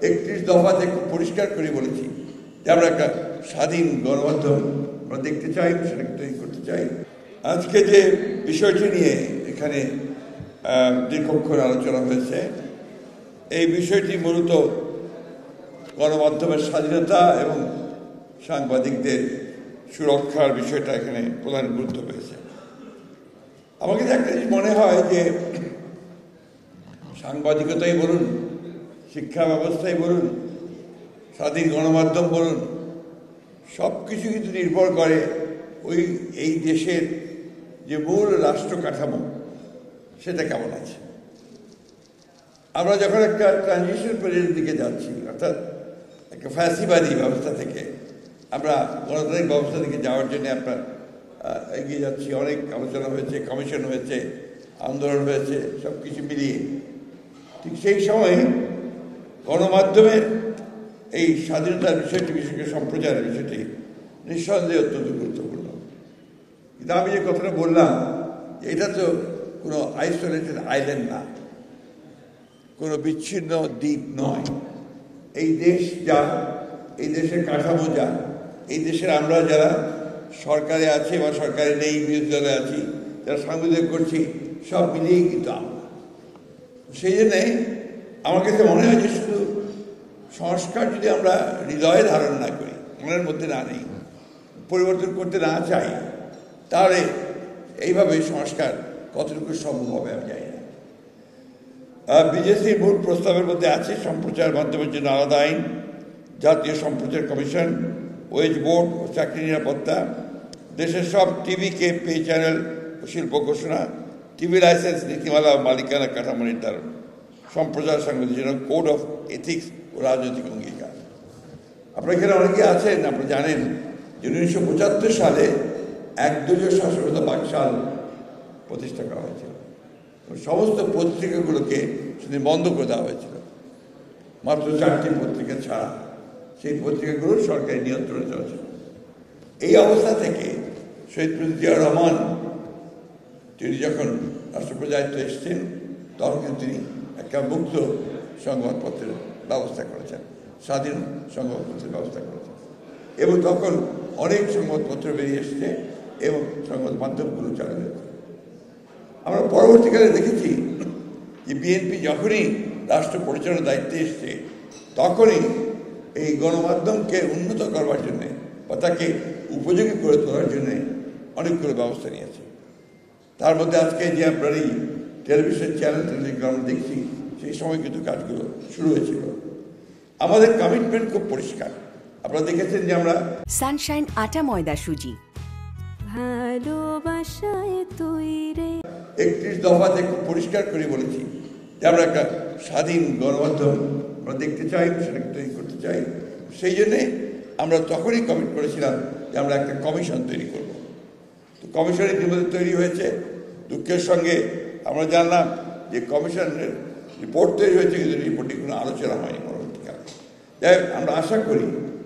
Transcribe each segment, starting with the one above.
31 দফাতে খুব পরিষ্কার করে বলেছি যে আমরা একটা স্বাধীন গণমাধ্যম আমরা দেখতে চাই, সেটাকে তৈরি করতে চাই। আজকে যে বিষয়টি নিয়ে এখানে দীর্ঘক্ষণ আলোচনা হয়েছে, এই বিষয়টি মূলত গণমাধ্যমের স্বাধীনতা এবং সাংবাদিকদের সুরক্ষার বিষয়টা এখানে প্রধান গুরুত্ব পেয়েছে। আমাকে একটা জিনিস মনে হয় যে সাংবাদিকতাই বলুন, শিক্ষা ব্যবস্থাই বলুন, স্বাধীন গণমাধ্যম বলুন, সব কিছু কিন্তু নির্ভর করে এই দেশের যে মূল রাষ্ট্র কাঠামো সেটা কেমন আছে। আমরা যখন একটা ট্রানজিশন পিরিয়ডের দিকে যাচ্ছি, অর্থাৎ একটা ফ্যাসিবাদী ব্যবস্থা থেকে আমরা গণতান্ত্রিক ব্যবস্থা থেকে যাওয়ার জন্য আমরা এগিয়ে যাচ্ছি, অনেক আলোচনা হয়েছে, কমিশন হয়েছে, আন্দোলন হয়েছে, সব কিছু মিলিয়ে ঠিক সেই সময়ে গণমাধ্যমের এই স্বাধীনতার বিষয়টি, বিশেষ করে সম্প্রচারের বিষয়টি নিঃসন্দেহে অত্যন্ত গুরুত্বপূর্ণ। কিন্তু আমি যে কথাটা বললাম, এটা তো কোনো আইসোলেটেড আইল্যান্ড না, কোনো বিচ্ছিন্ন দ্বীপ নয়। এই দেশ যা, এই দেশের কাঠামো যা, এই দেশের আমরা যারা সরকারে আছি বা সরকারে নেই, বিরোধী দলে আছি, যারা সাংবাদিক করছি, সব মিলিয়েই কিন্তু আমরা। সেই জন্যে আমার কাছে মনে হয় যে শুধু সংস্কার যদি আমরা হৃদয়ে ধারণ না করি, মনের মধ্যে না নেই, পরিবর্তন করতে না চাই, তাহলে এইভাবে সংস্কার কতটুকু সম্ভব হবে আমি জানি না। বিজেপির মূল প্রস্তাবের মধ্যে আছে সম্প্রচার মাধ্যমের জন্য আলাদা আইন, জাতীয় সম্প্রচার কমিশন, ওয়েজ বোর্ড ও চাকরি নিরাপত্তা, দেশের সব টিভিকে পে চ্যানেল ও শিল্প ঘোষণা, টিভি লাইসেন্স নীতিমালা ও মালিকানা কাঠামো নির্ধারণ, সম্প্রচার সাংবাদিক জন্য কোড অফ এথিক্স ও রাজনৈতিক অঙ্গীকার। আপনারা এখানে অনেকে আছেন, আপনারা জানেন যে 1975 সালে একদলীয় শাসনব্যবস্থা বাকশাল প্রতিষ্ঠা করা হয়েছিল। সমস্ত পত্রিকাগুলোকে সেদিন বন্ধ করে দেওয়া হয়েছিল, মাত্র 4টি পত্রিকা ছাড়া সেই পত্রিকাগুলো সরকারি নিয়ন্ত্রণে চলেছিল। এই অবস্থা থেকে শহীদ প্রেসিডেন্ট জিয়াউর রহমান তিনি যখন রাষ্ট্রপতি দায়িত্ব এসেছেন, তখন কিন্তু তিনি একটা মুক্ত সংবাদপত্রের ব্যবস্থা করেছেন, স্বাধীন সংবাদপত্রের ব্যবস্থা করেছেন, এবং তখন অনেক সংবাদপত্র বেরিয়ে এসছে এবং সংবাদ মাধ্যমগুলো চালু হয়েছে। আমরা পরবর্তীকালে দেখেছি যে বিএনপি যখনই রাষ্ট্র পরিচালনার দায়িত্বে এসছে, তখনই এই গণমাধ্যমকে উন্নত করবার জন্যে বা তাকে উপযোগী করে তোলার জন্যে অনেকগুলো ব্যবস্থা নিয়েছে। তার মধ্যে আজকে যে আপনার এই টেলিভিশন চ্যানেল যেগুলো আমরা দেখছি, সেই সময় কিন্তু কাজগুলো শুরু হয়েছিল। আমাদের কমিটমেন্ট খুব পরিষ্কার। আপনারা দেখেছেন যে আমরা সানশাইন আটা ময়দা সুজি ভালোবাসায় তৈরি 31 দফাতে খুব পরিষ্কার করে বলেছি যে আমরা একটা স্বাধীন গণমাধ্যম আমরা দেখতে চাই, সেটাকে তৈরি করতে চাই। সেই জন্যে আমরা তখনই কমিট করেছিলাম যে আমরা একটা কমিশন তৈরি করব। তো কমিশন ইতিমধ্যে তৈরি হয়েছে। দুঃখের সঙ্গে আমরা জানলাম যে কমিশনের রিপোর্ট তৈরি হয়েছে, কিন্তু রিপোর্টে কোনো আলোচনা হয়নি পরবর্তীকালে। যাই হোক, আমরা আশা করি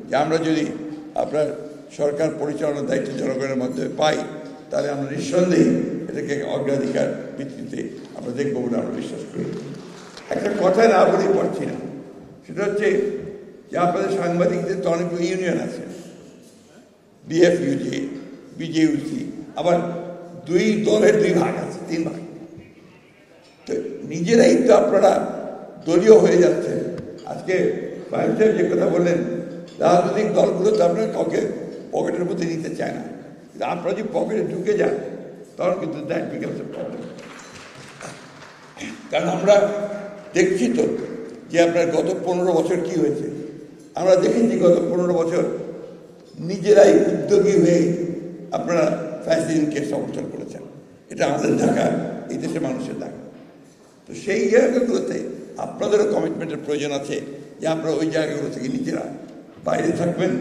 যে আমরা যদি আপনার সরকার পরিচালনার দায়িত্ব জনগণের মাধ্যমে পাই, তাহলে আমরা নিঃসন্দেহে এটাকে অগ্রাধিকার ভিত্তিতে আমরা দেখবো বলে আমরা বিশ্বাস করি। একটা কথা না বলেই পারছি না, সেটা হচ্ছে যে আপনাদের সাংবাদিকদের তো অনেকগুলো ইউনিয়ন আছে, বিএফইউজে, বিজেইউসি, আবার দুই দলের 2 ভাগ আছে, 3 ভাগ। তো নিজেরাই তো আপনারা দলীয় হয়ে যাচ্ছে। আজকে ভাইস সাহেব যে কথা বললেন, রাজনৈতিক দলগুলো তো আপনার কাউকে পকেটের মধ্যে নিতে চায় না, কিন্তু আপনারা যদি পকেটে ঢুকে যান, তখন কিন্তু দ্যাট বিকামস এ প্রবলেম। কারণ আমরা দেখছি তো যে আপনার গত 15 বছর কি হয়েছে। আমরা দেখেছি গত 15 বছর নিজেরাই উদ্যোগী হয়ে আপনারা ফ্যাসিলিটিকে সমর্থন করেছেন। এটা আমাদের দেখা, এই দেশের মানুষের দেখা। তো সেই জায়গাগুলোতে আপনাদেরও কমিটমেন্টের প্রয়োজন আছে যে আপনারা ওই জায়গাগুলো থেকে নিজেরা বাইরে থাকবেন